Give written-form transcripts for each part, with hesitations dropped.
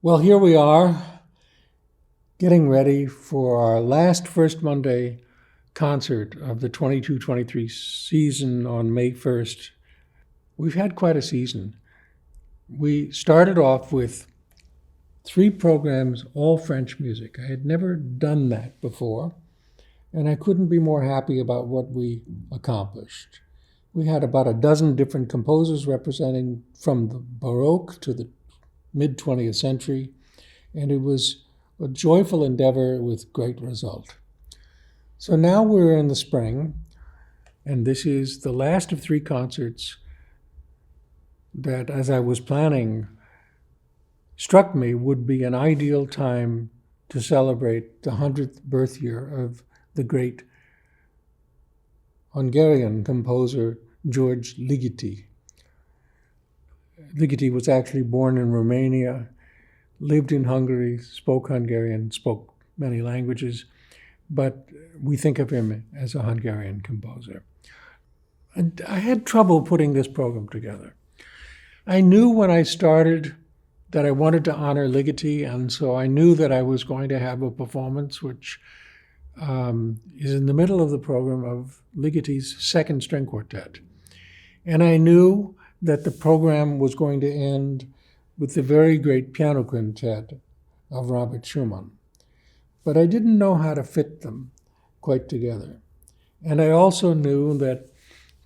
Well, here we are, getting ready for our last First Monday concert of the 22-23 season on May 1st. We've had quite a season. We started off with 3 programs, all French music. I had never done that before, and I couldn't be more happy about what we accomplished. We had about a dozen different composers representing from the Baroque to the mid-20th century, and it was a joyful endeavor with great result. So now we're in the spring, and this is the last of 3 concerts that, as I was planning, struck me would be an ideal time to celebrate the 100th birth year of the great Hungarian composer György Ligeti. Ligeti was actually born in Romania, lived in Hungary, spoke Hungarian, spoke many languages, but we think of him as a Hungarian composer. And I had trouble putting this program together. I knew when I started that I wanted to honor Ligeti, and so I knew that I was going to have a performance which is in the middle of the program of Ligeti's second string quartet. And I knew that the program was going to end with the very great piano quintet of Robert Schumann. But I didn't know how to fit them quite together. And I also knew that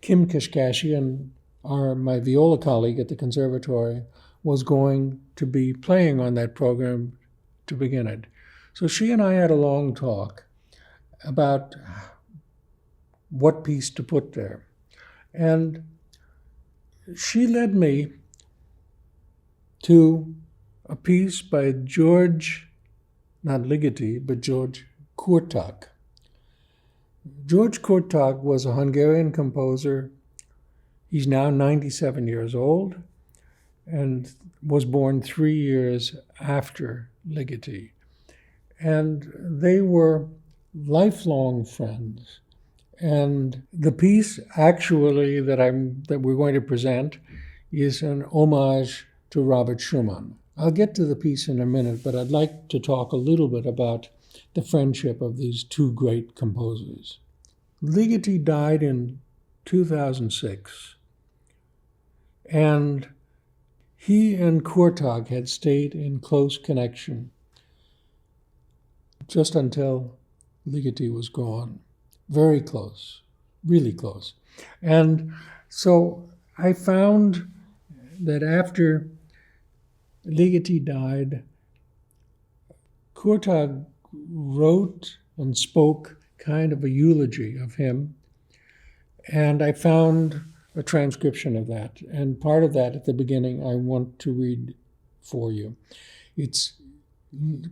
Kim Kashkashian, my viola colleague at the Conservatory, was going to be playing on that program to begin it. So she and I had a long talk about what piece to put there. And she led me to a piece by György, not Ligeti, but György Kurtág. György Kurtág was a Hungarian composer. He's now 97 years old and was born 3 years after Ligeti. And they were lifelong friends. And the piece actually that we're going to present is an homage to Robert Schumann. I'll get to the piece in a minute, but I'd like to talk a little bit about the friendship of these 2 great composers. Ligeti died in 2006, and he and Kurtág had stayed in close connection just until Ligeti was gone. Very close, really close. And so I found that after Ligeti died, Kurtág wrote and spoke kind of a eulogy of him, and I found a transcription of that. And part of that at the beginning I want to read for you. It's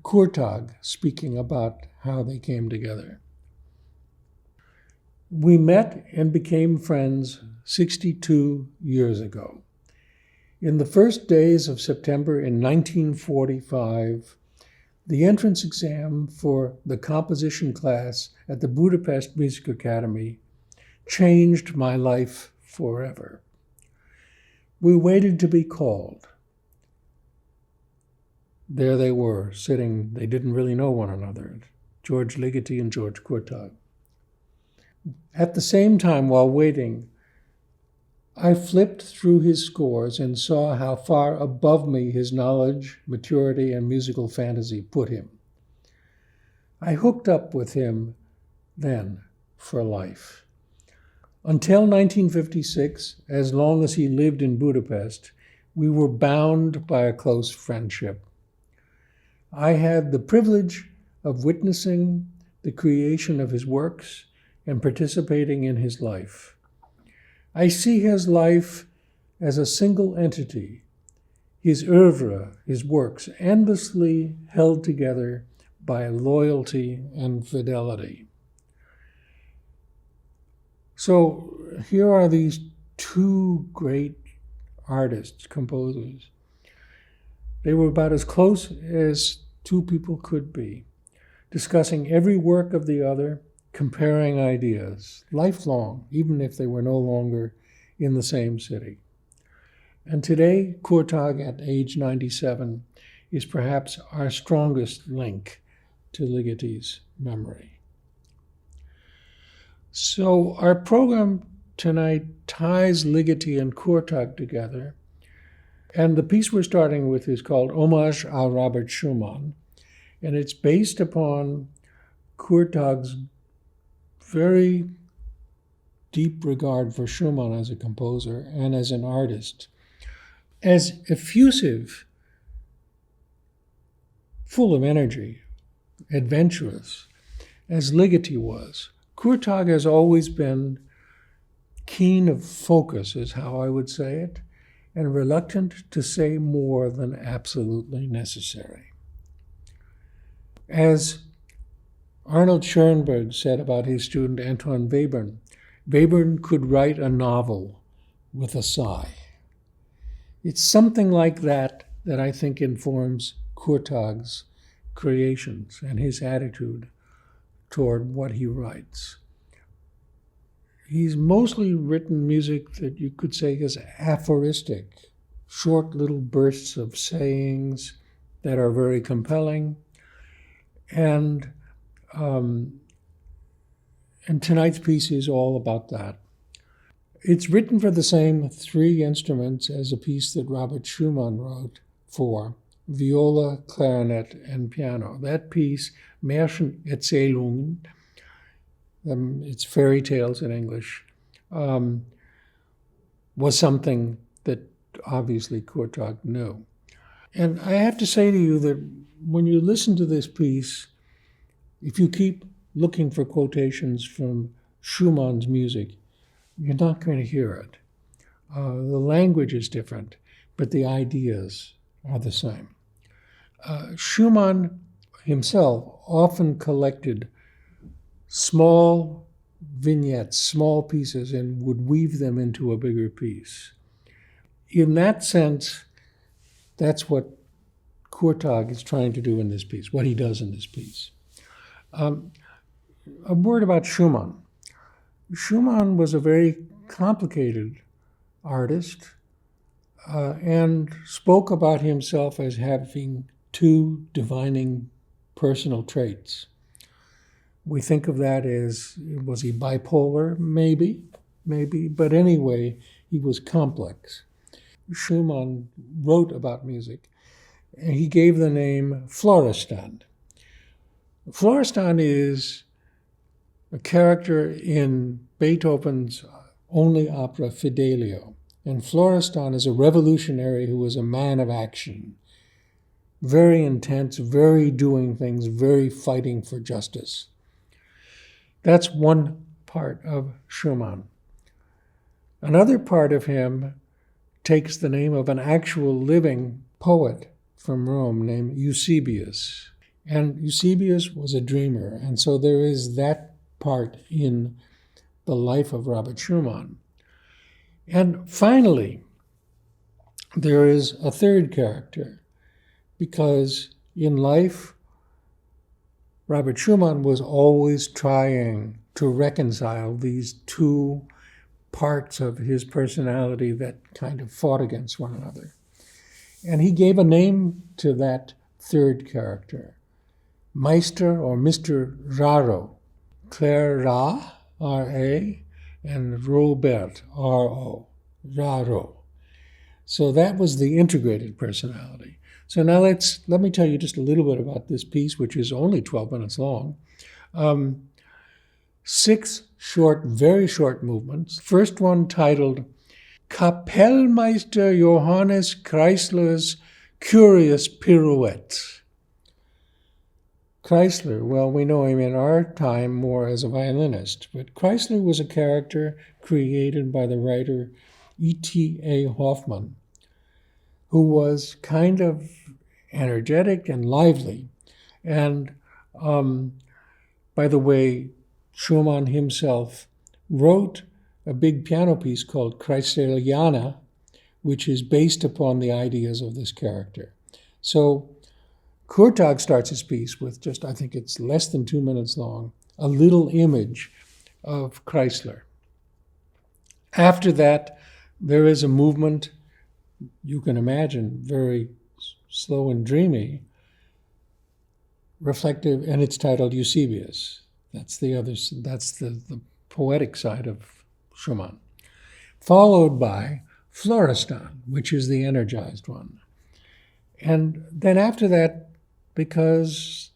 Kurtág speaking about how they came together. We met and became friends 62 years ago. In the first days of September in 1945, the entrance exam for the composition class at the Budapest Music Academy changed my life forever. We waited to be called. There they were, sitting, they didn't really know one another, György Ligeti and György Kurtág. At the same time, while waiting, I flipped through his scores and saw how far above me his knowledge, maturity, and musical fantasy put him. I hooked up with him then for life. Until 1956, as long as he lived in Budapest, we were bound by a close friendship. I had the privilege of witnessing the creation of his works and participating in his life. I see his life as a single entity, his oeuvre, his works, endlessly held together by loyalty and fidelity. So here are these 2 great artists, composers. They were about as close as 2 people could be, discussing every work of the other, comparing ideas, lifelong, even if they were no longer in the same city. And today, Kurtág, at age 97, is perhaps our strongest link to Ligeti's memory. So our program tonight ties Ligeti and Kurtág together. And the piece we're starting with is called Hommage à Robert Schumann. And it's based upon Kurtág's very deep regard for Schumann as a composer and as an artist. As effusive, full of energy, adventurous as Ligeti was, Kurtág has always been keen of focus, is how I would say it, and reluctant to say more than absolutely necessary. As Arnold Schoenberg said about his student Anton Webern, Webern could write a novel with a sigh. It's something like that that I think informs Kurtág's creations and his attitude toward what he writes. He's mostly written music that you could say is aphoristic, short little bursts of sayings that are very compelling. And tonight's piece is all about that. It's written for the same three instruments as a piece that Robert Schumann wrote for viola, clarinet, and piano. That piece, Märchenerzählungen, it's fairy tales in English, was something that obviously Kurtág knew. And I have to say to you that when you listen to this piece, if you keep looking for quotations from Schumann's music, you're not going to hear it. The language is different, but the ideas are the same. Schumann himself often collected small vignettes, small pieces, and would weave them into a bigger piece. In that sense, that's what Kurtág is trying to do in this piece, what he does in this piece. A word about Schumann. Schumann was a very complicated artist and spoke about himself as having two defining personal traits. We think of that as, was he bipolar? Maybe, but anyway, he was complex. Schumann wrote about music, and he gave the name Florestan. Florestan is a character in Beethoven's only opera, Fidelio. And Florestan is a revolutionary who was a man of action, very intense, very doing things, very fighting for justice. That's one part of Schumann. Another part of him takes the name of an actual living poet from Rome named Eusebius. And Eusebius was a dreamer, and so there is that part in the life of Robert Schumann. And finally, there is a third character, because in life, Robert Schumann was always trying to reconcile these two parts of his personality that kind of fought against one another. And he gave a name to that third character, Meister or Mr. Raro, Claire Ra, R-A, and Robert, R-O, Raro. So that was the integrated personality. So now let me tell you just a little bit about this piece, which is only 12 minutes long. 6 short, very short movements. First one titled Kapellmeister Johannes Kreisler's Curious Pirouette. Kreisler, well, we know him in our time more as a violinist, but Kreisler was a character created by the writer E.T.A. Hoffmann, who was kind of energetic and lively. And by the way, Schumann himself wrote a big piano piece called Kreisleriana, which is based upon the ideas of this character. So Kurtág starts his piece with just, I think it's less than 2 minutes long, a little image of Kreisler. After that, there is a movement, you can imagine, very slow and dreamy, reflective, and it's titled Eusebius. That's the poetic side of Schumann. Followed by Florestan, which is the energized one. And then after that, because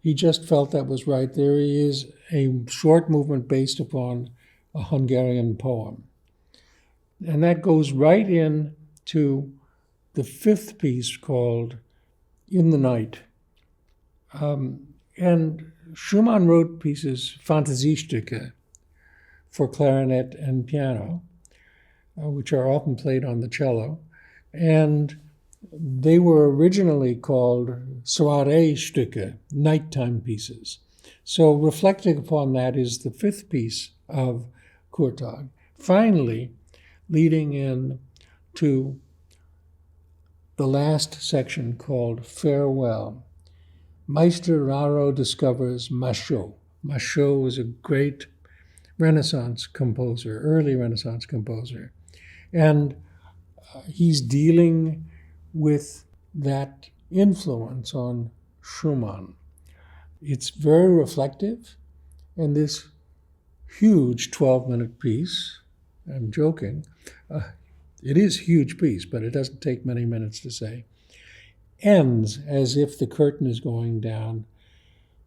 he just felt that was right, there is a short movement based upon a Hungarian poem. And that goes right in to the fifth piece called In the Night. And Schumann wrote pieces, Fantasiestücke, for clarinet and piano, which are often played on the cello. And they were originally called Soiree-Stücke, nighttime pieces. So reflecting upon that is the fifth piece of Kurtág. Finally, leading in to the last section called Farewell. Meister Raro discovers Machaut. Machaut was a great Renaissance composer, early Renaissance composer. And he's dealing with that influence on Schumann. It's very reflective, and this huge 12-minute piece, I'm joking, it is a huge piece, but it doesn't take many minutes to say, ends as if the curtain is going down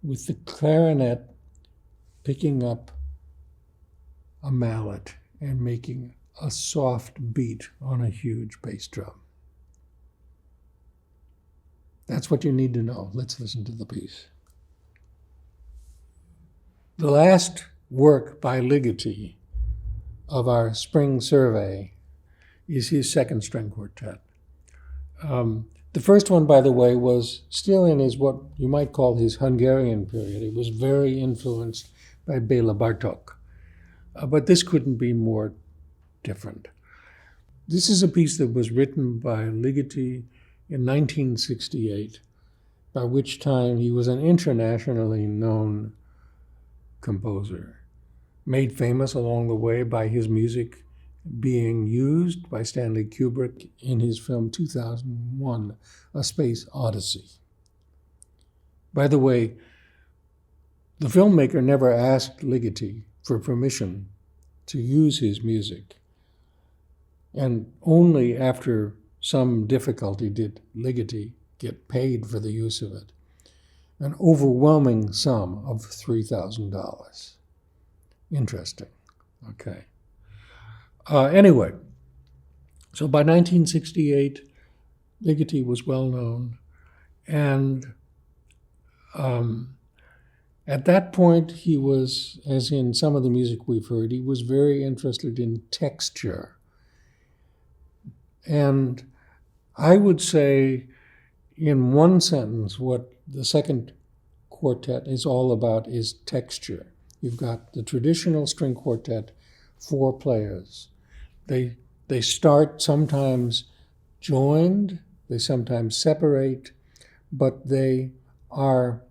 with the clarinet picking up a mallet and making a soft beat on a huge bass drum. That's what you need to know. Let's listen to the piece. The last work by Ligeti of our spring survey is his second string quartet. The first one, by the way, was still in his what you might call his Hungarian period. It was very influenced by Béla Bartók. But this couldn't be more different. This is a piece that was written by Ligeti in 1968, by which time he was an internationally known composer, made famous along the way by his music being used by Stanley Kubrick in his film 2001, A Space Odyssey. By the way, the filmmaker never asked Ligeti for permission to use his music, and only after some difficulty did Ligeti get paid for the use of it, an overwhelming sum of $3,000. Interesting. Okay. Anyway, so by 1968, Ligeti was well known, and at that point he was, as in some of the music we've heard, he was very interested in texture. And I would say, in one sentence, what the second quartet is all about is texture. You've got the traditional string quartet, 4 players. They start sometimes joined, they sometimes separate, but they are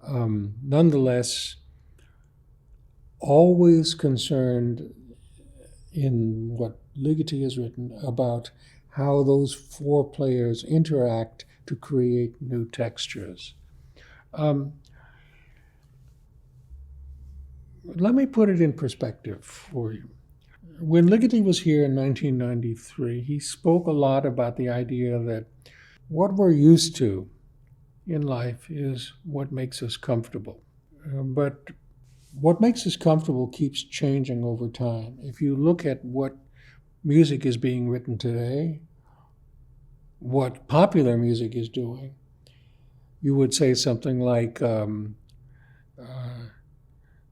nonetheless always concerned in what Ligeti has written about how those 4 players interact to create new textures. Let me put it in perspective for you. When Ligeti was here in 1993, he spoke a lot about the idea that what we're used to in life is what makes us comfortable. But what makes us comfortable keeps changing over time. If you look at what music is being written today, what popular music is doing, you would say something like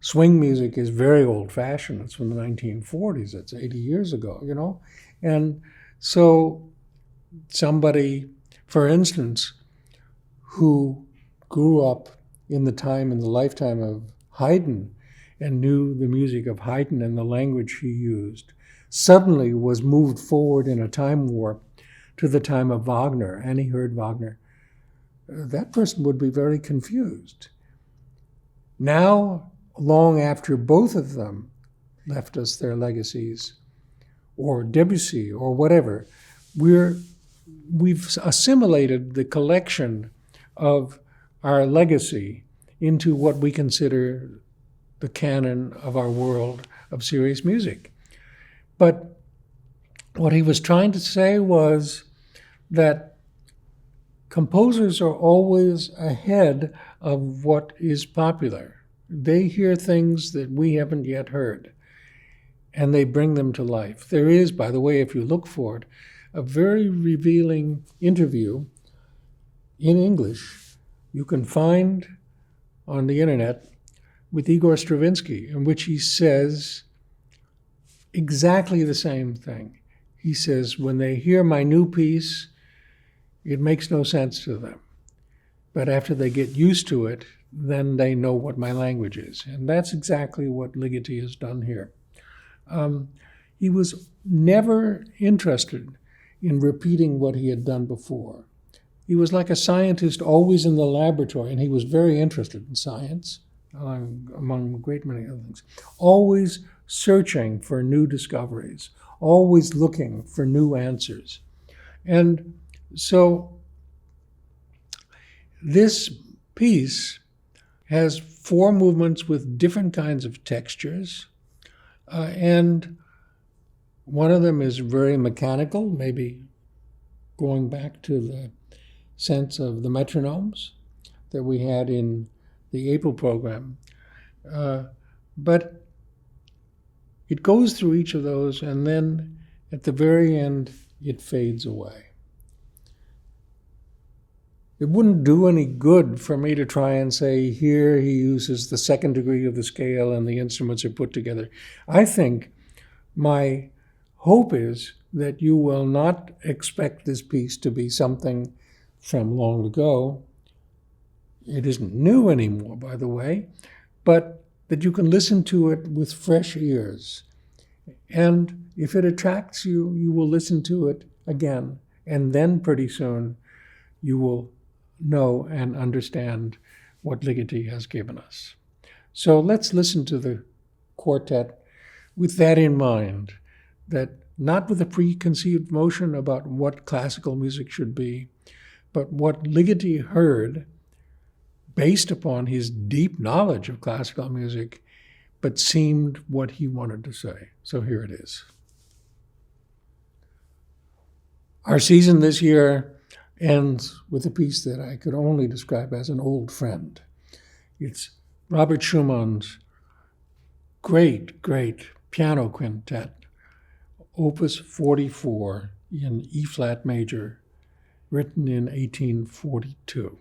swing music is very old-fashioned. It's from the 1940s. It's 80 years ago, you know? And so somebody, for instance, who grew up in the lifetime of Haydn and knew the music of Haydn and the language he used, suddenly was moved forward in a time warp to the time of Wagner, and he heard Wagner. That person would be very confused. Now, long after both of them left us their legacies, or Debussy, or whatever, we're we've assimilated the collection of our legacy into what we consider the canon of our world of serious music. But what he was trying to say was that composers are always ahead of what is popular. They hear things that we haven't yet heard, and they bring them to life. There is, by the way, if you look for it, a very revealing interview in English you can find on the internet with Igor Stravinsky, in which he says exactly the same thing. He says, when they hear my new piece, it makes no sense to them. But after they get used to it, then they know what my language is. And that's exactly what Ligeti has done here. He was never interested in repeating what he had done before. He was like a scientist always in the laboratory, and he was very interested in science, among a great many other things. Always searching for new discoveries, always looking for new answers. And so this piece has 4 movements with different kinds of textures, and one of them is very mechanical, maybe going back to the sense of the metronomes that we had in the April program. But it goes through each of those, and then at the very end, it fades away. It wouldn't do any good for me to try and say, here he uses the 2nd degree of the scale and the instruments are put together. I think my hope is that you will not expect this piece to be something from long ago. It isn't new anymore, by the way, but that you can listen to it with fresh ears. And if it attracts you, you will listen to it again. And then pretty soon you will know and understand what Ligeti has given us. So let's listen to the quartet with that in mind, that not with a preconceived notion about what classical music should be, but what Ligeti heard based upon his deep knowledge of classical music, but seemed what he wanted to say. So here it is. Our season this year ends with a piece that I could only describe as an old friend. It's Robert Schumann's great, great piano quintet, Opus 44 in E-flat major, written in 1842.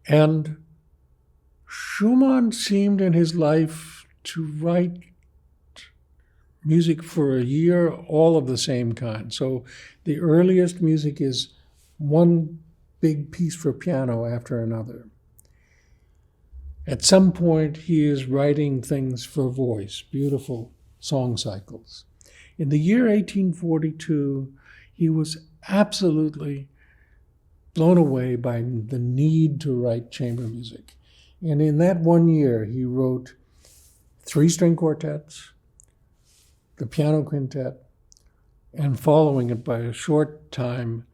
And Schumann seemed in his life to write music for a year, all of the same kind. So the earliest music is one big piece for piano after another. At some point, he is writing things for voice, beautiful song cycles. In the year 1842, he was absolutely blown away by the need to write chamber music. And in that one year, he wrote 3 string quartets, the piano quintet, and following it by a short time,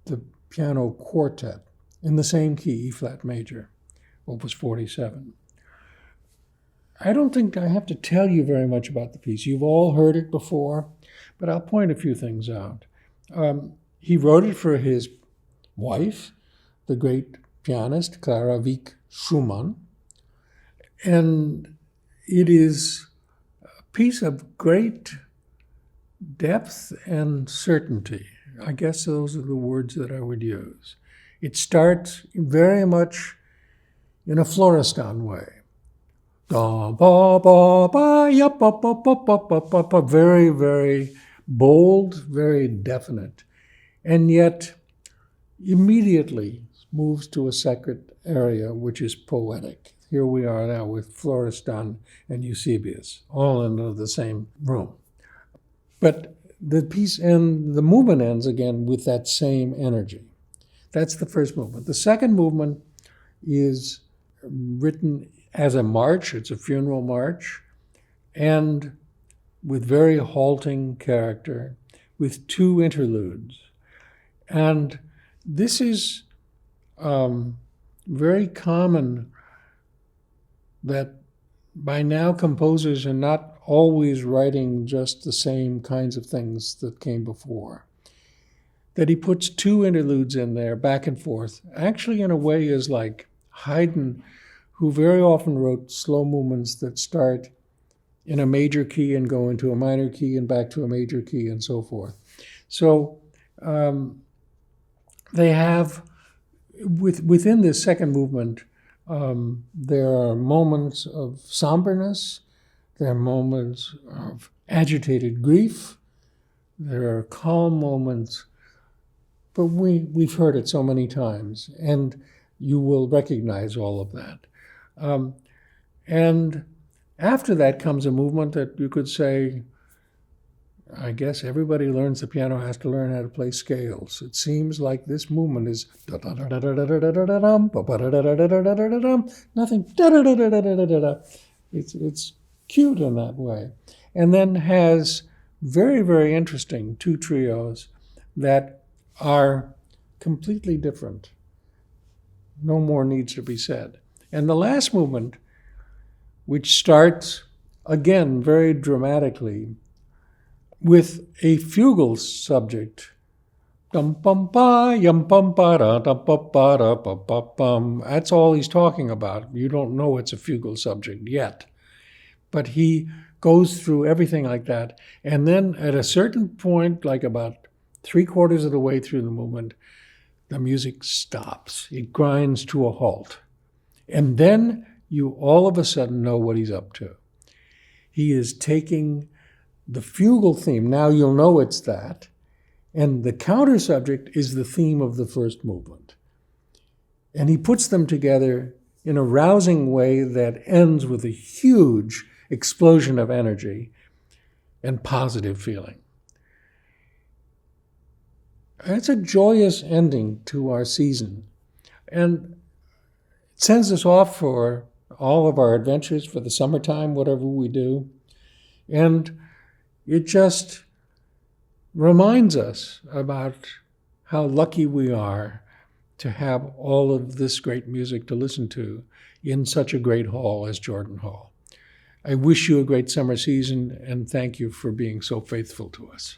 the piano quartet in the same key, E-flat major, Opus 47. I don't think I have to tell you very much about the piece. You've all heard it before, but I'll point a few things out. He wrote it for his wife, the great pianist Clara Wieck Schumann, and it is a piece of great depth and certainty. I guess those are the words that I would use. It starts very much in a Florestan way. Da, ba, ba, ba, ya, ba, ba, ba, ba, ba, ba, ba. Very, very bold, very definite, and yet immediately moves to a second area, which is poetic. Here we are now with Florestan and Eusebius, all in the same room. But the piece and the movement ends again with that same energy. That's the first movement. The second movement is written as a march. It's a funeral march, and with very halting character, with 2 interludes. And this is very common, that by now composers are not always writing just the same kinds of things that came before. That he puts 2 interludes in there, back and forth, actually in a way is like Haydn, who very often wrote slow movements that start in a major key and go into a minor key and back to a major key and so forth. So they have, within this second movement, there are moments of somberness, there are moments of agitated grief, there are calm moments, but we've heard it so many times, and you will recognize all of that. And after that comes a movement that you could say, I guess everybody who learns the piano has to learn how to play scales. It seems like this movement is nothing. It's cute in that way. And then has very, very interesting 2 trios that are completely different. No more needs to be said. And the last movement, which starts again very dramatically with a fugal subject. Dum bum ba yum bum ba da dum bum ba da bum bum bum. That's all he's talking about. You don't know it's a fugal subject yet. But he goes through everything like that. And then at a certain point, like about 3/4 of the way through the movement, the music stops. It grinds to a halt. And then you all of a sudden know what he's up to. He is taking the fugal theme, now you'll know it's that, and the counter subject is the theme of the first movement. And he puts them together in a rousing way that ends with a huge explosion of energy and positive feeling. It's a joyous ending to our season. And it sends us off for all of our adventures for the summertime, whatever we do. And it just reminds us about how lucky we are to have all of this great music to listen to in such a great hall as Jordan Hall. I wish you a great summer season, and thank you for being so faithful to us.